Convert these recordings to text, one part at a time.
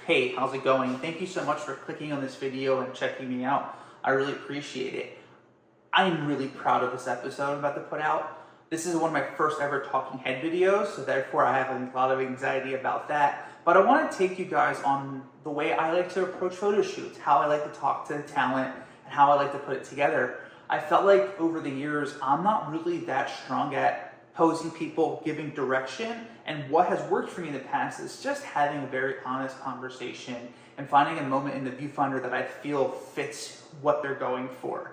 Hey, how's it going? Thank you so much for clicking on this video and checking me out. I really appreciate it. I'm really proud of this episode I'm about to put out. This is one of my first ever talking head videos, so therefore I have a lot of anxiety about that. But I want to take you guys on the way I like to approach photo shoots, how I like to talk to the talent, and how I like to put it together. I felt like over the years, I'm not really that strong at posing people, giving direction, and what has worked for me in the past is just having a very honest conversation and finding a moment in the viewfinder that I feel fits what they're going for.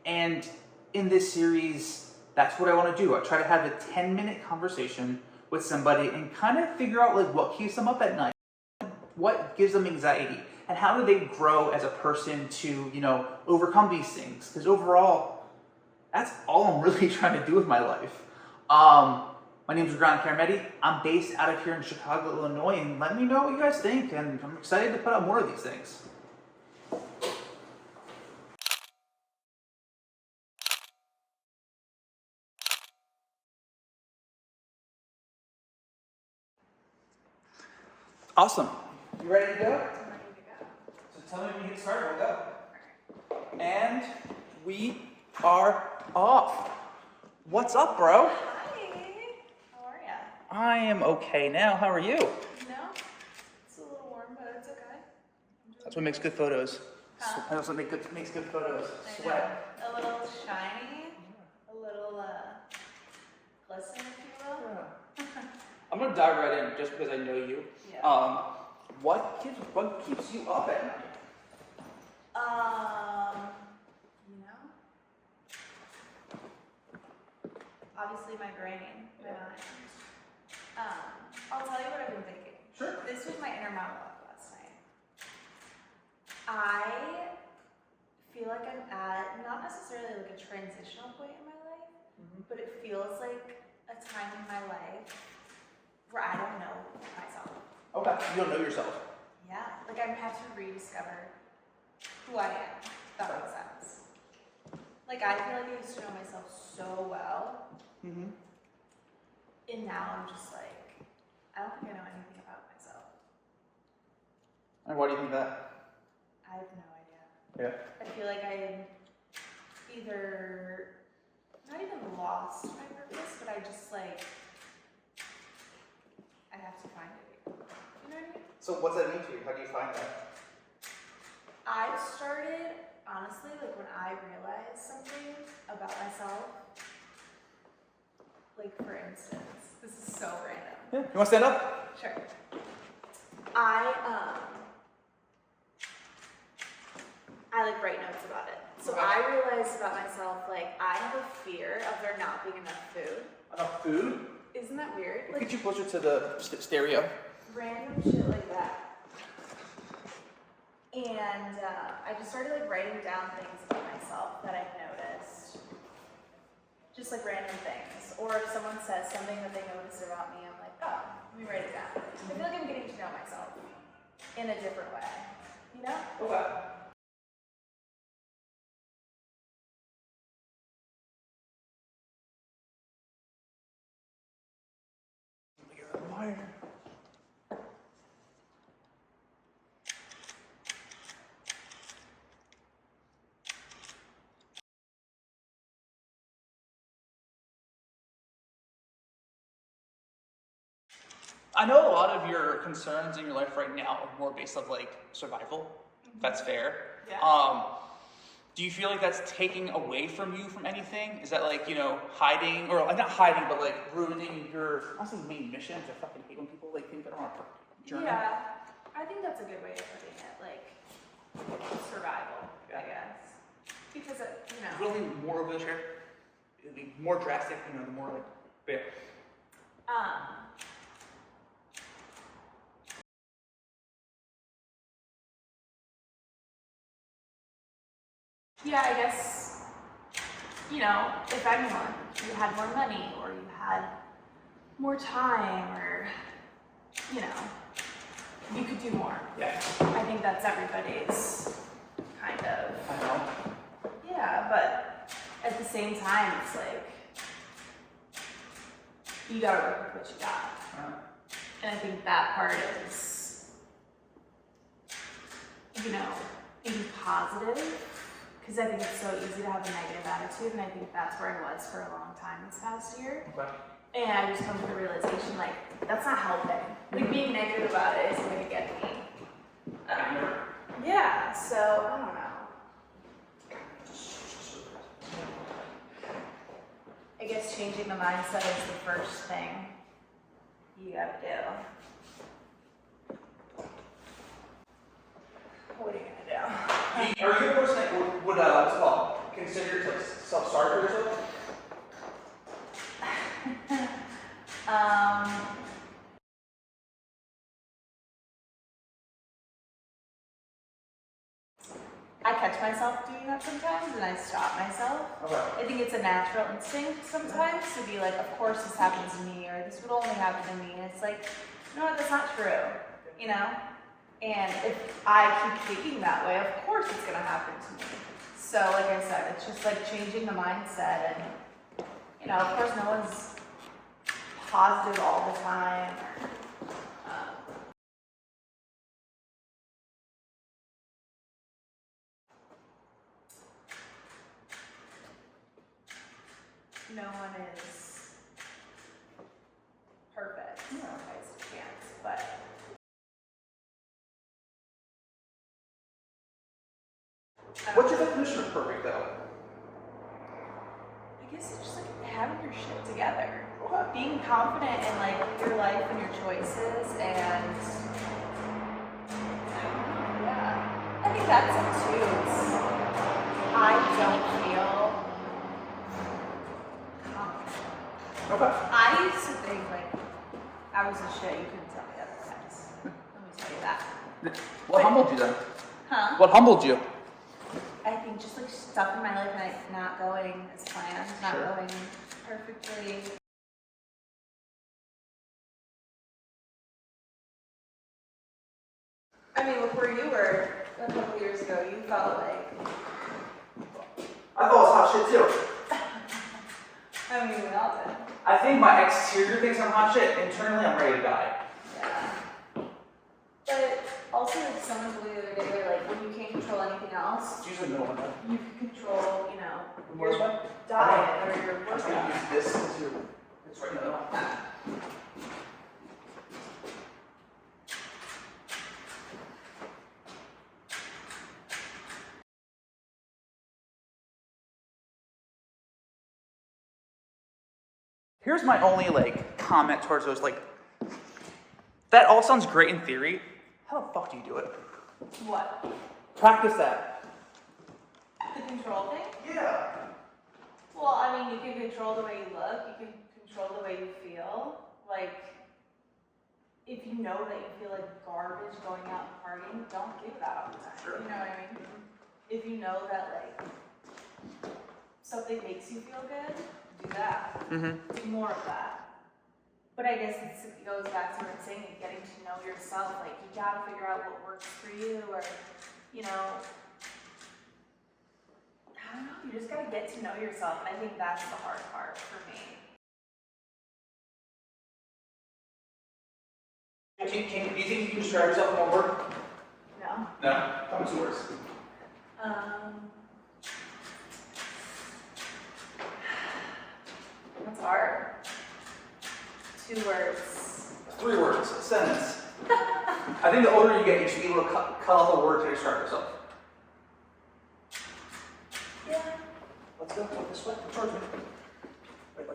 And in this series, that's what I want to do. I try to have a 10-minute conversation with somebody and kind of figure out like what keeps them up at night, what gives them anxiety, and how do they grow as a person to, overcome these things. Because overall, that's all I'm really trying to do with my life. My name is Maddie. I'm based out of here in Chicago, Illinois, and let me know what you guys think, and I'm excited to put out more of these things. Awesome. You ready to go? I'm ready to go. So tell me when you get started, we'll go. And we are off. What's up, bro? Hi. How are ya? I am okay now. How are you? It's a little warm, but it's okay. That's what makes good photos. Huh? That's what makes good photos. I Sweat. know. A little shiny, a little glisten, if you will. I'm gonna dive right in just because I know you. Yeah. What keeps you up at night? Obviously my brain, my mind. I'll tell you what I've been thinking. Sure. This was my inner monologue last night. I feel like I'm at, not necessarily like a transitional point in my life, but it feels like a time in my life where I don't know myself. Okay, you don't know yourself. Yeah, like I have to rediscover who I am, if that makes sense. Like I feel like I used to know myself so well, and now I'm just like, I don't think I know anything about myself. And why do you think that? I have no idea. Yeah. I feel like I either, not even lost my purpose, but I just like, I have to find it. You know what I mean? So what's that mean to you? How do you find that? I started, honestly, like when I realized something about myself, like for instance, this is so random. Yeah. You want to stand up? Sure. I like write notes about it. So Okay. I realized about myself, like I have a fear of there not being enough food. Enough food? Isn't that weird? Like, Like get you closer to the stereo. random shit like that. And I just started like writing down things about myself that I've noticed. Just like random things. Or if someone says something that they noticed about me, I'm like, oh, let me write it down. I feel like I'm getting to know myself in a different way. You know? Okay. You're a liar. I know a lot of your concerns in your life right now are more based on like survival. That's fair. Yeah. Do you feel like that's taking away from you from anything? Is that like, hiding, or not hiding, but like ruining your, honestly, main mission? I fucking hate when people like think they're on a journey. Yeah. I think that's a good way of putting it. Like survival, I guess. Because Really more over the chair. It'd be more drastic, the more like, bit. Yeah, I guess, if anyone, you had more money or you had more time or, you could do more. Yeah. I think that's everybody's kind of, I know. yeah, but at the same time, it's like, you gotta work with what you got. And I think that part is you know, being positive, because I think it's so easy to have a negative attitude, and I think that's where I was for a long time this past year. Okay. And I just come to the realization, like, that's not helping. Like, being negative about it isn't going to get me. Yeah, so, I don't know. I guess changing the mindset is the first thing you gotta do. What are you gonna do? Are you a person that would what's it called, consider yourself sorry for yourself? I catch myself doing that sometimes, and I stop myself. Okay. I think it's a natural instinct sometimes to be like, of course this happens to me, or this would only happen to me. And it's like, you know what, that's not true, you know? And if I keep thinking that way, of course it's gonna happen to me. So like I said, it's just like changing the mindset, and you know, of course no one's positive all the time. No one is perfect by a chance, but What's your definition of perfect, though? I guess it's just like having your shit together, Okay. being confident in like your life and your choices, and yeah, I think that's it too. I don't feel confident. Okay. I used to think like I was a shit. You couldn't tell me otherwise. Let me tell you that. What humbled you then? Huh? What humbled you? I think just like stuff in my life and like not going as planned, not Sure. going perfectly. I mean, look where you were a couple years ago. You felt like. I thought it was hot shit too. I mean, we all did. I think my exterior thinks I'm hot shit. Internally, I'm ready to die. Yeah. But also, like someone told me the other day, they're like, when you can't control anything else, It's usually no one. you can control, you know, Where's your my- diet or your I'm gonna workout. use this as your. It's right in the middle. Here's my only like comment towards those like. That all sounds great in theory. How the fuck do you do it? What? Practice that. The control thing? Yeah. Well, I mean, you can control the way you look, you can control the way you feel. Like, if you know that you feel like garbage going out and partying, don't give that all the time. Sure. You know what I mean? If you know that, like, something makes you feel good, do that. Mm-hmm. Do more of that. But I guess it goes back to what I'm saying, getting to know yourself. Like, you gotta figure out what works for you, or, you know, I don't know, you just gotta get to know yourself. I think that's the hard part for me. Do you think you can describe yourself in one word? No. No. Come to words. That's hard. 2 words. 3 words. A sentence. I think the older you get, you should be able to cut off a word to describe yourself. Yeah. Let's go. Go this way. Towards me. Wait.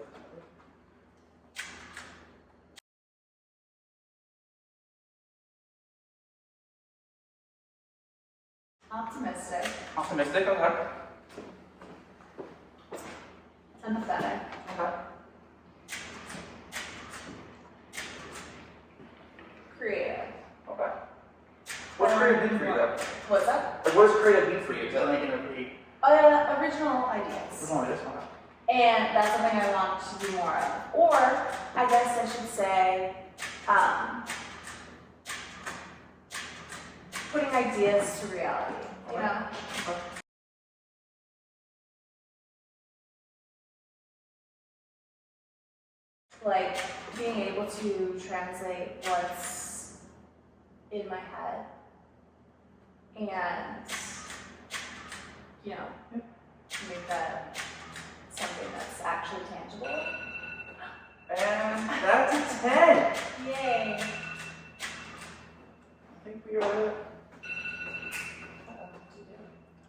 Optimistic. Optimistic. Okay. Empathetic. Okay. Creative. Okay. What's creative mean for you though? What's that? Like, what does creative mean for you? Is that like gonna be? Original ideas. What's wrong with this one? And that's something I want to do more of. Or, I guess I should say, putting ideas to reality, you know? Like, being able to translate what's in my head and, you know, make that something that's actually tangible. And that's a 10. Yay! I think we are.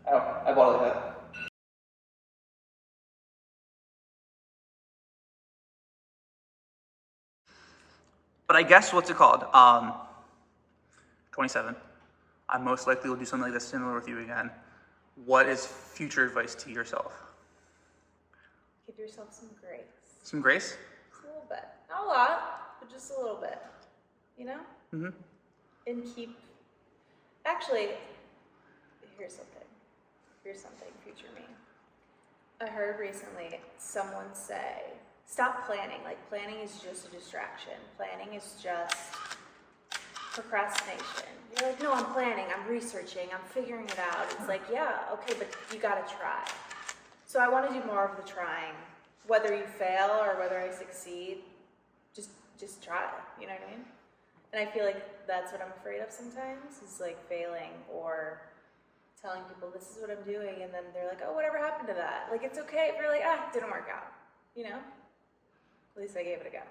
Oh, I bought it like that. But I guess what's it called? 27. I most likely will do something like this similar with you again. What is future advice to yourself? Give yourself some grace. Some grace? Just a little bit. Not a lot, but just a little bit. You know? Mm-hmm. And keep. Actually, here's something, future me. I heard recently someone say, stop planning. Like, planning is just a distraction. Planning is just procrastination. You're like, no, I'm planning, I'm researching, I'm figuring it out. It's like, yeah, okay, but you gotta try. So I want to do more of the trying. Whether you fail or whether I succeed, just try. You know what I mean? And I feel like that's what I'm afraid of sometimes, is like failing or telling people this is what I'm doing, and then they're like, oh, whatever happened to that? Like, it's okay if you're like, it didn't work out. You know? At least I gave it a go.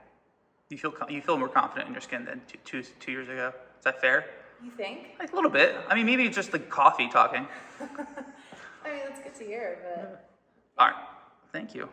You feel more confident in your skin than two years ago. Is that fair? You think? Like a little bit. I mean, maybe it's just the coffee talking. I mean, that's good to hear, but... All right. Thank you.